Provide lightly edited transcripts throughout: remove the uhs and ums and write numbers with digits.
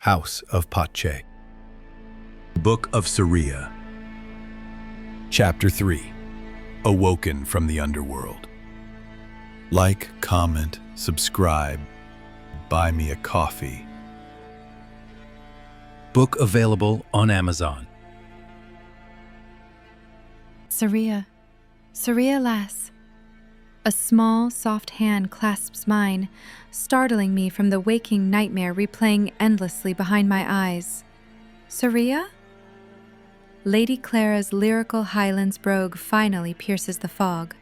House of Pache. Book of Sariya. Chapter 3. Awoken from the Underworld. Like, comment, subscribe, buy me a coffee. Book available on Amazon. Sariya. Sariya lass. A small, soft hand clasps mine, startling me from the waking nightmare replaying endlessly behind my eyes. Sariya? Lady Clara's lyrical Highlands brogue finally pierces the fog.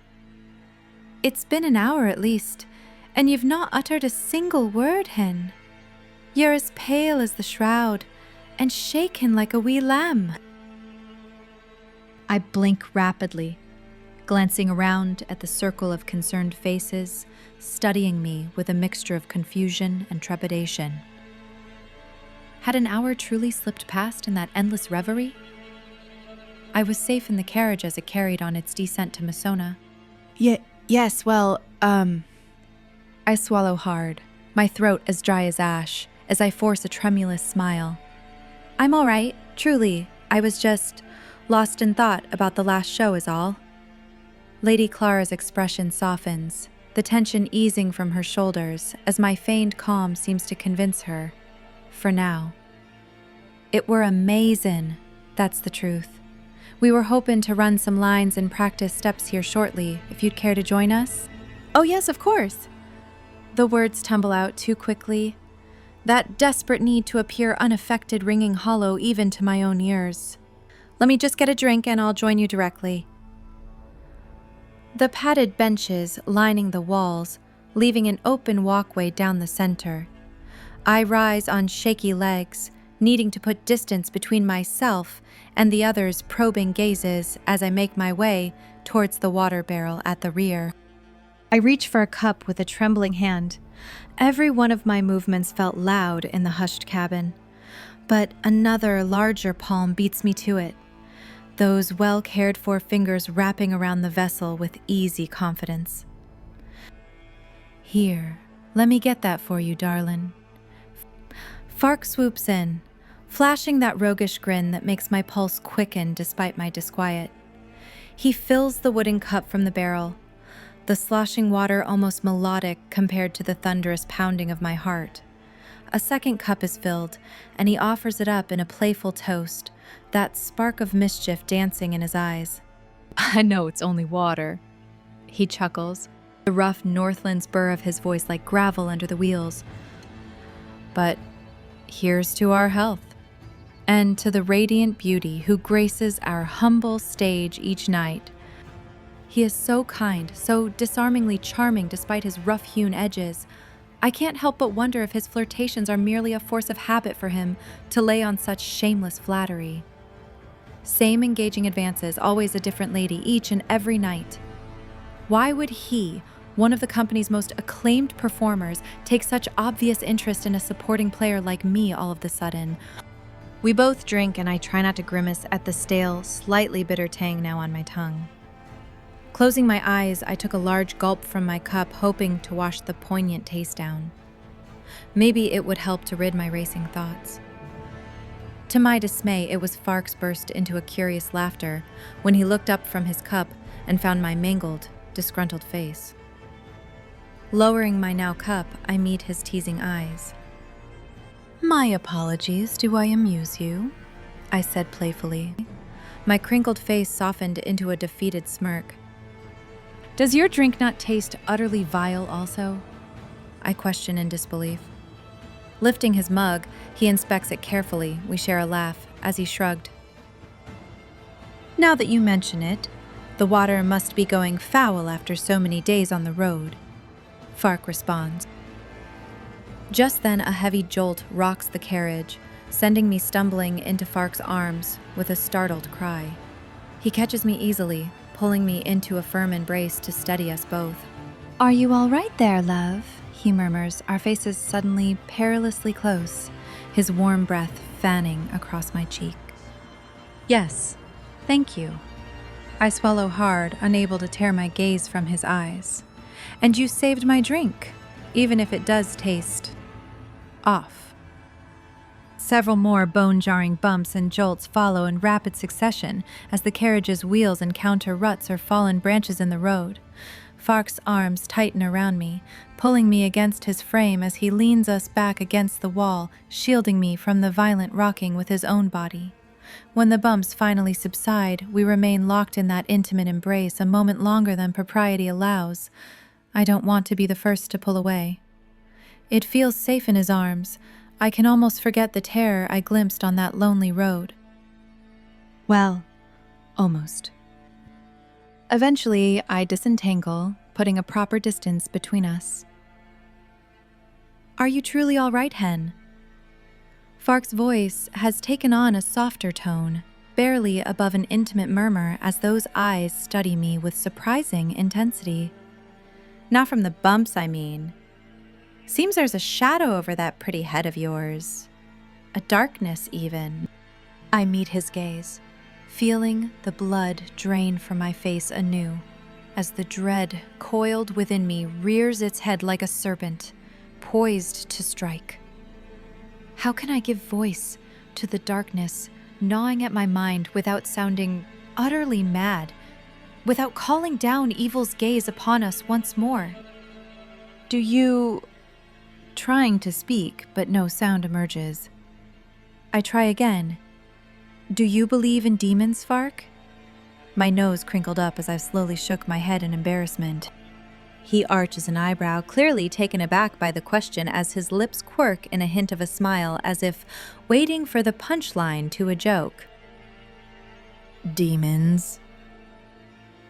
It's been an hour at least, and you've not uttered a single word, hen. You're as pale as the shroud, and shaken like a wee lamb. I blink rapidly, glancing around at the circle of concerned faces, studying me with a mixture of confusion and trepidation. Had an hour truly slipped past in that endless reverie? I was safe in the carriage as it carried on its descent to Masona. Yes, well, I swallow hard, my throat as dry as ash, as I force a tremulous smile. I'm all right, truly. I was just lost in thought about the last show is all. Lady Clara's expression softens, the tension easing from her shoulders as my feigned calm seems to convince her, for now. It were amazing, that's the truth. We were hoping to run some lines and practice steps here shortly, if you'd care to join us. Oh yes, of course. The words tumble out too quickly, that desperate need to appear unaffected ringing hollow even to my own ears. Let me just get a drink and I'll join you directly. The padded benches lining the walls, leaving an open walkway down the center. I rise on shaky legs, needing to put distance between myself and the others' probing gazes as I make my way towards the water barrel at the rear. I reach for a cup with a trembling hand. Every one of my movements felt loud in the hushed cabin, but another larger palm beats me to it, those well-cared-for fingers wrapping around the vessel with easy confidence. Here, let me get that for you, darlin'. Fark swoops in, flashing that roguish grin that makes my pulse quicken despite my disquiet. He fills the wooden cup from the barrel, the sloshing water almost melodic compared to the thunderous pounding of my heart. A second cup is filled, and he offers it up in a playful toast, that spark of mischief dancing in his eyes. I know it's only water, he chuckles, the rough Northland burr of his voice like gravel under the wheels. But here's to our health, and to the radiant beauty who graces our humble stage each night. He is so kind, so disarmingly charming despite his rough-hewn edges. I can't help but wonder if his flirtations are merely a force of habit for him to lay on such shameless flattery. Same engaging advances, always a different lady each and every night. Why would he, one of the company's most acclaimed performers, take such obvious interest in a supporting player like me all of the sudden? We both drink, and I try not to grimace at the stale, slightly bitter tang now on my tongue. Closing my eyes, I took a large gulp from my cup, hoping to wash the poignant taste down. Maybe it would help to rid my racing thoughts. To my dismay, it was Fark's burst into a curious laughter when he looked up from his cup and found my mangled, disgruntled face. Lowering my now cup, I meet his teasing eyes. My apologies, do I amuse you? I said playfully. My crinkled face softened into a defeated smirk. Does your drink not taste utterly vile also? I question in disbelief. Lifting his mug, he inspects it carefully. We share a laugh as he shrugged. Now that you mention it, the water must be going foul after so many days on the road, Fark responds. Just then a heavy jolt rocks the carriage, sending me stumbling into Fark's arms with a startled cry. He catches me easily, pulling me into a firm embrace to steady us both. Are you all right there, love? He murmurs, our faces suddenly perilously close, his warm breath fanning across my cheek. Yes, thank you. I swallow hard, unable to tear my gaze from his eyes. And you saved my drink, even if it does taste off. Several more bone-jarring bumps and jolts follow in rapid succession as the carriage's wheels encounter ruts or fallen branches in the road. Fark's arms tighten around me, pulling me against his frame as he leans us back against the wall, shielding me from the violent rocking with his own body. When the bumps finally subside, we remain locked in that intimate embrace a moment longer than propriety allows. I don't want to be the first to pull away. It feels safe in his arms. I can almost forget the terror I glimpsed on that lonely road. Well, almost. Eventually, I disentangle, putting a proper distance between us. Are you truly all right, Hen? Fark's voice has taken on a softer tone, barely above an intimate murmur as those eyes study me with surprising intensity. Not from the bumps, I mean. Seems there's a shadow over that pretty head of yours. A darkness, even. I meet his gaze, feeling the blood drain from my face anew, as the dread coiled within me rears its head like a serpent, poised to strike. How can I give voice to the darkness gnawing at my mind without sounding utterly mad, without calling down evil's gaze upon us once more? Do you... Trying to speak, but no sound emerges. I try again. Do you believe in demons, Fark? My nose crinkled up as I slowly shook my head in embarrassment. He arches an eyebrow, clearly taken aback by the question as his lips quirk in a hint of a smile, as if waiting for the punchline to a joke. Demons?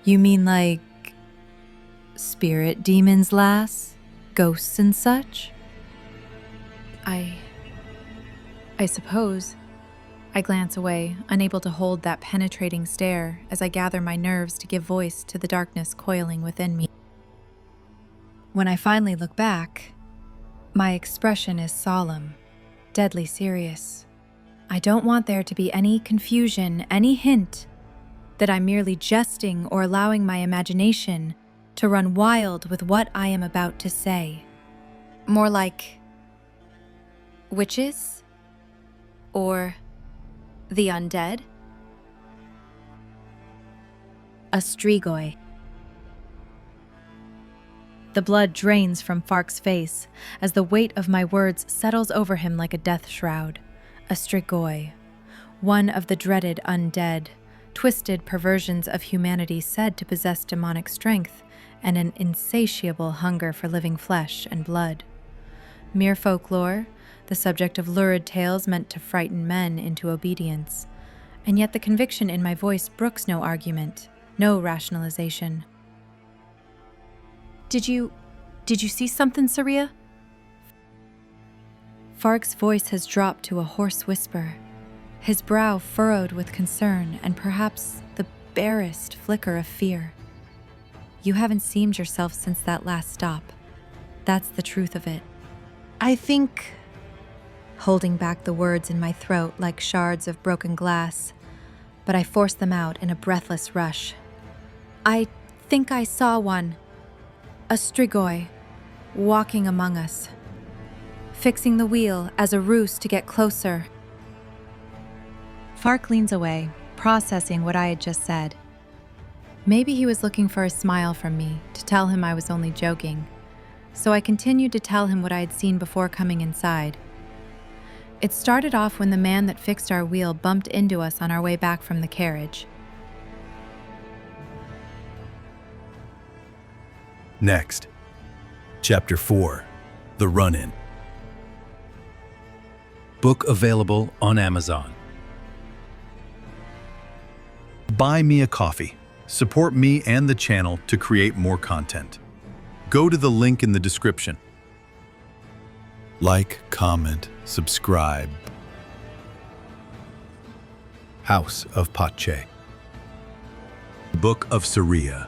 You mean like spirit demons, lass? Ghosts and such? I suppose. I glance away, unable to hold that penetrating stare as I gather my nerves to give voice to the darkness coiling within me. When I finally look back, my expression is solemn, deadly serious. I don't want there to be any confusion, any hint that I'm merely jesting or allowing my imagination to run wild with what I am about to say. More like witches? Or the undead? A strigoi. The blood drains from Fark's face as the weight of my words settles over him like a death shroud. A strigoi, one of the dreaded undead, twisted perversions of humanity said to possess demonic strength and an insatiable hunger for living flesh and blood. Mere folklore, the subject of lurid tales meant to frighten men into obedience, and yet the conviction in my voice brooks no argument, no rationalization. Did you see something, Sariya? Fark's voice has dropped to a hoarse whisper, his brow furrowed with concern and perhaps the barest flicker of fear. You haven't seemed yourself since that last stop. That's the truth of it. I think... Holding back the words in my throat like shards of broken glass, but I force them out in a breathless rush. I think I saw one. A strigoi, walking among us, fixing the wheel as a ruse to get closer. Fark leans away, processing what I had just said. Maybe he was looking for a smile from me to tell him I was only joking, so I continued to tell him what I had seen before coming inside. It started off when the man that fixed our wheel bumped into us on our way back from the carriage. Next, Chapter 4, The Run-In. Book available on Amazon. Buy me a coffee. Support me and the channel to create more content. Go to the link in the description. Like, comment, subscribe. House of Pache. Book of Sariya.